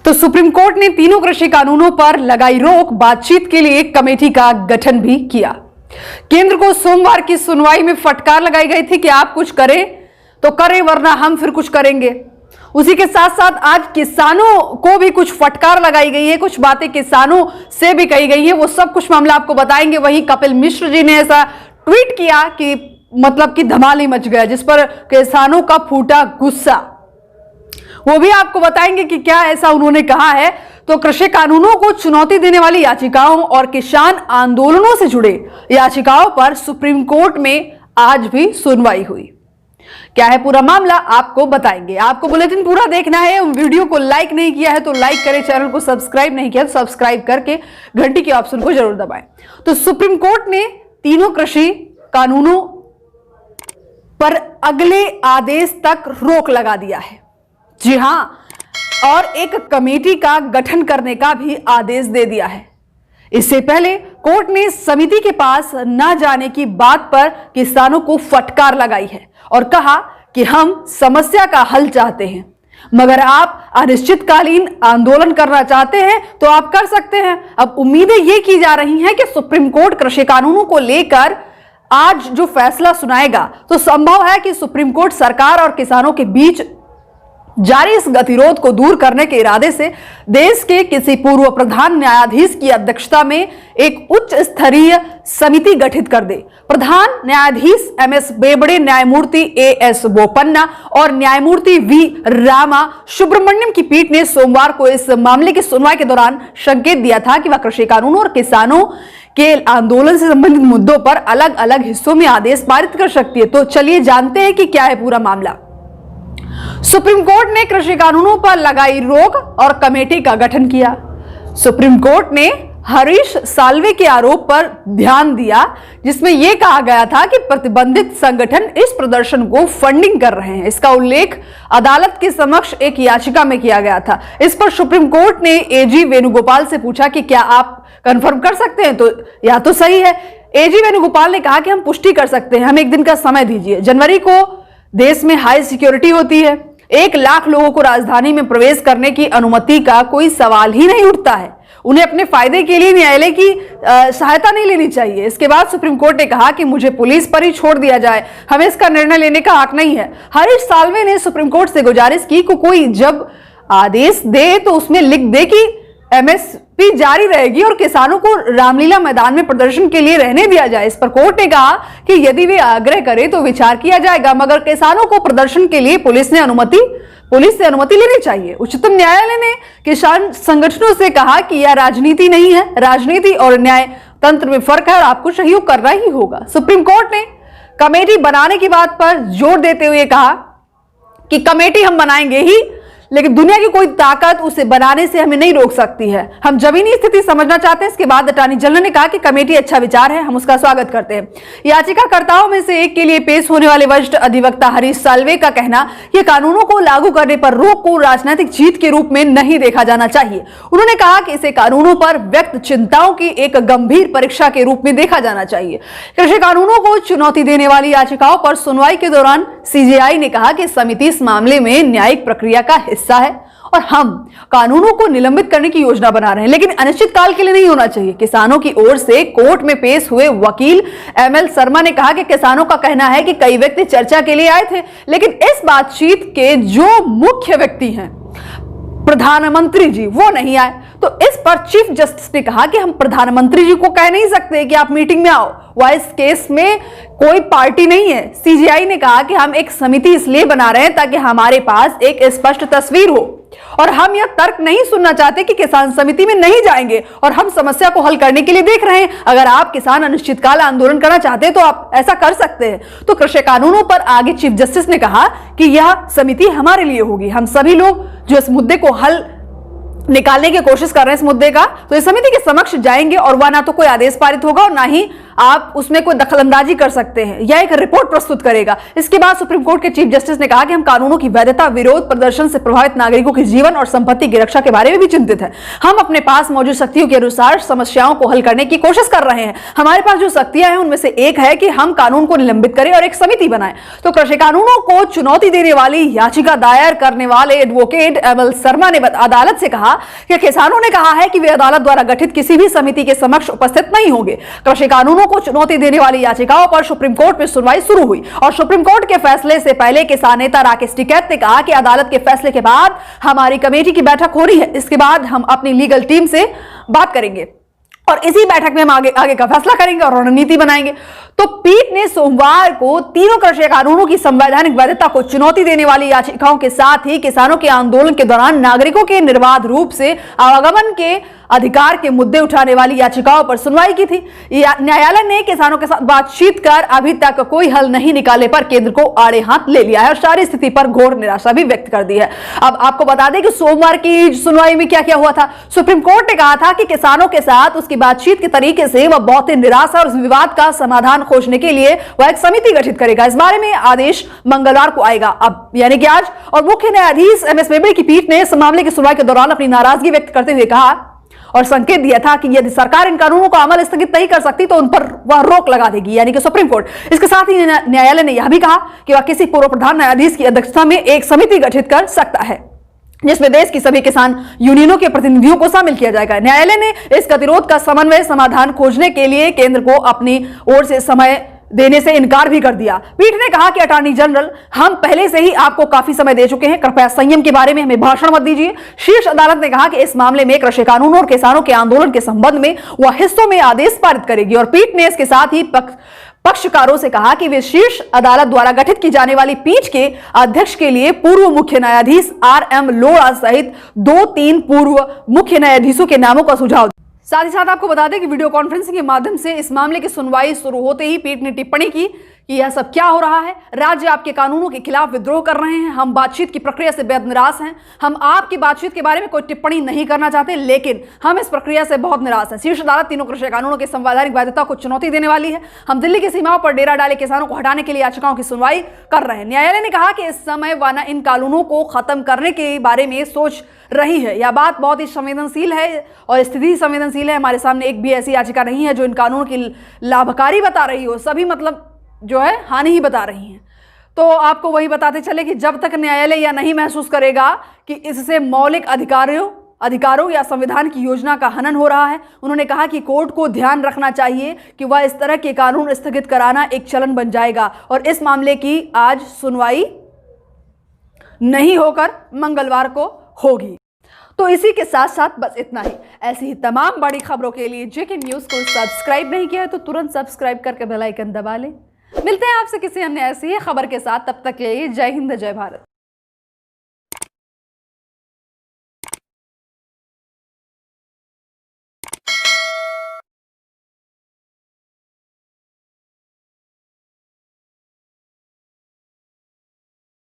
तो supreme court ने तीनों कृषि कानूनों पर लगाई रोक, बातचीत के लिए एक कमेटी का गठन भी किया। केंद्र को सोमवार की सुनवाई में फटकार लगाई गई थी कि आप कुछ करें तो करें, वरना हम फिर कुछ करेंगे। उसी के साथ साथ आज किसानों को भी कुछ फटकार लगाई गई है, कुछ बातें किसानों से भी कही गई है, वो सब कुछ मामला आपको बताएंगे। वहीं कपिल मिश्र जी ने ऐसा ट्वीट किया कि मतलब कि धमाल ही मच गया, जिस पर किसानों का फूटा गुस्सा, वो भी आपको बताएंगे कि क्या ऐसा उन्होंने कहा है। तो कृषि कानूनों को चुनौती देने वाली याचिकाओं और किसान आंदोलनों से जुड़े याचिकाओं पर सुप्रीम कोर्ट में आज भी सुनवाई हुई। क्या है पूरा मामला आपको बताएंगे। आपको बुलेटिन पूरा देखना है, वीडियो को लाइक नहीं किया है तो लाइक करें, चैनल को सब्सक्राइब नहीं किया तो सब्सक्राइब करके घंटी के ऑप्शन को जरूर दबाएं। तो सुप्रीम कोर्ट ने तीनों कृषि कानूनों पर अगले आदेश तक रोक लगा दिया है। जी हां, और एक कमेटी का गठन करने का भी आदेश दे दिया है। इससे पहले कोर्ट ने समिति के पास न जाने की बात पर किसानों को फटकार लगाई है और कहा कि हम समस्या का हल चाहते हैं, मगर आप अनिश्चितकालीन आंदोलन करना चाहते हैं तो आप कर सकते हैं। अब उम्मीदें ये की जा रही हैं कि सुप्रीम कोर्ट कृषि कानूनों को लेकर आज जो फैसला सुनाएगा तो संभव है कि सुप्रीम कोर्ट सरकार और किसानों के बीच जारी इस गतिरोध को दूर करने के इरादे से देश के किसी पूर्व प्रधान न्यायाधीश की अध्यक्षता में एक उच्च स्तरीय समिति गठित कर दे। प्रधान न्यायाधीश एमएस बेबड़े, न्यायमूर्ति एएस बोपन्ना और न्यायमूर्ति वी रामा सुब्रमण्यम की पीठ ने सोमवार को इस मामले की सुनवाई के दौरान संकेत दिया था कि वह कृषि कानूनों और किसानों के आंदोलन से संबंधित मुद्दों पर अलग अलग हिस्सों में आदेश पारित कर सकती है। तो चलिए जानते हैं कि क्या है पूरा मामला। सुप्रीम कोर्ट ने कृषि कानूनों पर लगाई रोक और कमेटी का गठन किया। सुप्रीम कोर्ट ने हरीश साल्वे के आरोप पर ध्यान दिया, जिसमें यह कहा गया था कि प्रतिबंधित संगठन इस प्रदर्शन को फंडिंग कर रहे हैं। इसका उल्लेख अदालत के समक्ष एक याचिका में किया गया था। इस पर सुप्रीम कोर्ट ने एजी वेणुगोपाल से पूछा कि क्या आप कंफर्म कर सकते हैं। तो या तो सही है। एजी वेणुगोपाल ने कहा कि हम पुष्टि कर सकते हैं, हमें एक दिन का समय दीजिए। जनवरी को देश में हाई सिक्योरिटी होती है, 1 लाख लोगों को राजधानी में प्रवेश करने की अनुमति का कोई सवाल ही नहीं उठता है। उन्हें अपने फायदे के लिए न्यायालय की सहायता नहीं लेनी चाहिए। इसके बाद सुप्रीम कोर्ट ने कहा कि मुझे पुलिस पर ही छोड़ दिया जाए, हमें इसका निर्णय लेने का हक नहीं है। हरीश साल्वे ने सुप्रीम कोर्ट से गुजारिश की कि कोई जब आदेश दे तो उसमें लिख दे कि एमएसपी जारी रहेगी और किसानों को रामलीला मैदान में प्रदर्शन के लिए रहने दिया जाए। इस पर कोर्ट ने कहा कि यदि वे आग्रह करें तो विचार किया जाएगा, मगर किसानों को प्रदर्शन के लिए पुलिस से अनुमति लेनी चाहिए। उच्चतम न्यायालय ने किसान संगठनों से कहा कि यह राजनीति नहीं है, राजनीति और न्याय तंत्र में फर्क है और आपको सहयोग करना ही होगा। सुप्रीम कोर्ट ने कमेटी बनाने की बात पर जोर देते हुए कहा कि कमेटी हम बनाएंगे ही, लेकिन दुनिया की कोई ताकत उसे बनाने से हमें नहीं रोक सकती है। हम जमीनी स्थिति समझना चाहते हैं। इसके बाद अटॉर्नी जनरल ने कहा कि कमेटी अच्छा विचार है, हम उसका स्वागत करते हैं। याचिकाकर्ताओं में से एक के लिए पेश होने वाले वरिष्ठ अधिवक्ता हरीश साल्वे का कहना, यह कानूनों को लागू करने पर रोक को राजनीतिक जीत के रूप में नहीं देखा जाना चाहिए। उन्होंने कहा कि इसे कानूनों पर व्यक्त चिंताओं की एक गंभीर परीक्षा के रूप में देखा जाना चाहिए। कृषि कानूनों को चुनौती देने वाली याचिकाओं पर सुनवाई के दौरान सीजेआई ने कहा कि समिति इस मामले में न्यायिक प्रक्रिया का हिस्सा है और हम कानूनों को निलंबित करने की योजना बना रहे हैं, लेकिन अनिश्चित काल के लिए नहीं होना चाहिए। किसानों की ओर से कोर्ट में पेश हुए वकील एमएल शर्मा ने कहा कि किसानों का कहना है कि कई व्यक्ति चर्चा के लिए आए थे, लेकिन इस बातचीत के जो मुख्य व्यक्ति हैं प्रधानमंत्री जी, वो नहीं आए। तो इस पर चीफ जस्टिस ने कहा कि हम प्रधानमंत्री जी को कह नहीं सकते कि आप मीटिंग में आओ, वह इस केस में कोई पार्टी नहीं है। सीजीआई ने कहा कि हम एक समिति इसलिए बना रहे हैं ताकि हमारे पास एक स्पष्ट तस्वीर हो और हम यह तर्क नहीं सुनना चाहते कि किसान समिति में नहीं जाएंगे और हम समस्या को हल करने के लिए देख रहे हैं। अगर आप किसान अनिश्चितकाल आंदोलन करना चाहते हैं तो आप ऐसा कर सकते हैं। तो कृषि कानूनों पर आगे चीफ जस्टिस ने कहा कि यह समिति हमारे लिए होगी। हम सभी लोग जो इस मुद्दे को हल निकालने की कोशिश कर रहे हैं इस मुद्दे का, तो इस समिति के समक्ष जाएंगे और वह ना तो कोई आदेश पारित होगा और ना ही आप उसमें कोई दखलंदाजी कर सकते हैं या एक रिपोर्ट प्रस्तुत करेगा। इसके बाद सुप्रीम कोर्ट के चीफ जस्टिस ने कहा कि हम कानूनों की वैधता, विरोध प्रदर्शन से प्रभावित नागरिकों के जीवन और संपत्ति की रक्षा के बारे में भी चिंतित है। हम अपने पास मौजूद शक्तियों के अनुसार समस्याओं को हल करने की कोशिश कर रहे हैं। हमारे पास जो शक्तियां हैं उनमें से एक है कि हम कानून को निलंबित करें और एक समिति बनाएं। तो कृषि कानूनों को चुनौती देने वाली याचिका दायर करने वाले एडवोकेट एमएल शर्मा ने अदालत से कहा कि किसानों ने कहा है कि वे अदालत द्वारा गठित किसी भी समिति के समक्ष उपस्थित नहीं होंगे। कृषि कानूनों को चुनौती देने वाली याचिकाओं पर सुप्रीम कोर्ट में सुनवाई शुरू हुई और सुप्रीम कोर्ट के फैसले से पहले किसान नेता राकेश टिकैत ने कहा कि अदालत के फैसले के बाद हमारी कमेटी की बैठक हो रही है। इसके बाद हम अपनी लीगल टीम से बात करेंगे और इसी बैठक में हम आगे का फैसला करेंगे और रणनीति बनाएंगे। तो पीठ ने सोमवार को तीनों कृषि कानूनों की संवैधानिक वैधता को चुनौती देने वाली याचिकाओं के साथ ही किसानों के आंदोलन के दौरान नागरिकों के निर्बाध रूप से आवागमन के अधिकार के मुद्दे उठाने वाली याचिकाओं पर सुनवाई की थी। न्यायालय ने किसानों के साथ बातचीत कर अभी तक कोई हल नहीं निकालने पर केंद्र को आड़े हाथ ले लिया है और सारी स्थिति पर घोर निराशा भी व्यक्त कर दी है। अब आपको बता दें कि सोमवार की सुनवाई में क्या क्या हुआ था। सुप्रीम कोर्ट ने कहा था कि किसानों के साथ उसकी बातचीत के तरीके से वह बहुत ही निराश है और इस विवाद का समाधान खोजने के लिए वह एक समिति गठित करेगा। इस बारे में आदेश मंगलवार को आएगा, अब यानी कि आज। और मुख्य न्यायाधीश एमएस बोबड़े की पीठ ने इस मामले की सुनवाई के दौरान अपनी नाराजगी व्यक्त करते हुए कहा और संकेत दिया था कि यदि सरकार इन कानूनों का अमल स्थगित नहीं कर सकती तो उन पर वह रोक लगा देगी, यानी कि सुप्रीम कोर्ट। इसके साथ ही न्यायालय ने यह भी कहा कि वह किसी पूर्व प्रधान न्यायाधीश की अध्यक्षता में एक समिति गठित कर सकता है जिसमें देश की सभी किसान यूनियनों के प्रतिनिधियों को शामिल किया जाएगा। न्यायालय ने इस गतिरोध का समन्वय समाधान खोजने के लिए केंद्र को अपनी ओर से समय देने से इनकार भी कर दिया। पीठ ने कहा कि अटॉर्नी जनरल, हम पहले से ही आपको काफी समय दे चुके हैं, कृपया संयम के बारे में हमें भाषण मत दीजिए। शीर्ष अदालत ने कहा कि इस मामले में कृषि कानूनों और किसानों के आंदोलन के संबंध में वह हिस्सों में आदेश पारित करेगी और पीठ ने इसके साथ ही पक्षकारों से कहा कि वे शीर्ष अदालत द्वारा गठित की जाने वाली पीठ के अध्यक्ष के लिए पूर्व मुख्य न्यायाधीश आर.एम. लोढ़ा सहित 2-3 पूर्व मुख्य न्यायाधीशों के नामों का सुझाव। साथ ही साथ आपको बता दें कि वीडियो कॉन्फ्रेंसिंग के माध्यम से इस मामले की सुनवाई शुरू होते ही पीठ ने टिप्पणी की कि यह सब क्या हो रहा है। राज्य आपके कानूनों के खिलाफ विद्रोह कर रहे हैं। हम बातचीत की प्रक्रिया से बेहद निराश हैं। हम आपकी बातचीत के बारे में कोई टिप्पणी नहीं करना चाहते, लेकिन हम इस प्रक्रिया से बहुत निराश हैं। शीर्ष अदालत तीनों कृषि कानूनों की संवैधानिक वैधता को चुनौती देने वाली है। हम दिल्ली की सीमाओं पर डेरा डाले किसानों को हटाने के लिए याचिकाओं की सुनवाई कर रहे हैं। न्यायालय ने कहा कि इस समय वाना इन कानूनों को खत्म करने के बारे में सोच रही है। यह बात बहुत ही संवेदनशील है और स्थिति संवेदनशील है। हमारे सामने एक भी ऐसी याचिका नहीं है जो इन कानूनों की लाभकारी बता रही हो, सभी मतलब जो है हानि ही बता रही हैं। तो आपको वही बताते चले कि जब तक न्यायालय यह नहीं महसूस करेगा कि इससे मौलिक अधिकारों या संविधान की योजना का हनन हो रहा है, उन्होंने कहा कि कोर्ट को ध्यान रखना चाहिए कि वह इस तरह के कानून स्थगित कराना एक चलन बन जाएगा और इस मामले की आज सुनवाई नहीं होकर मंगलवार को होगी। तो इसी के साथ साथ बस इतना ही। ऐसी ही तमाम बड़ी खबरों के लिए जेके न्यूज़ को सब्सक्राइब नहीं किया है तो तुरंत सब्सक्राइब करके बेल आइकन दबा लें। मिलते हैं आपसे किसी अन्य ऐसी ही खबर के साथ, तब तक के लिए जय हिंद जय भारत।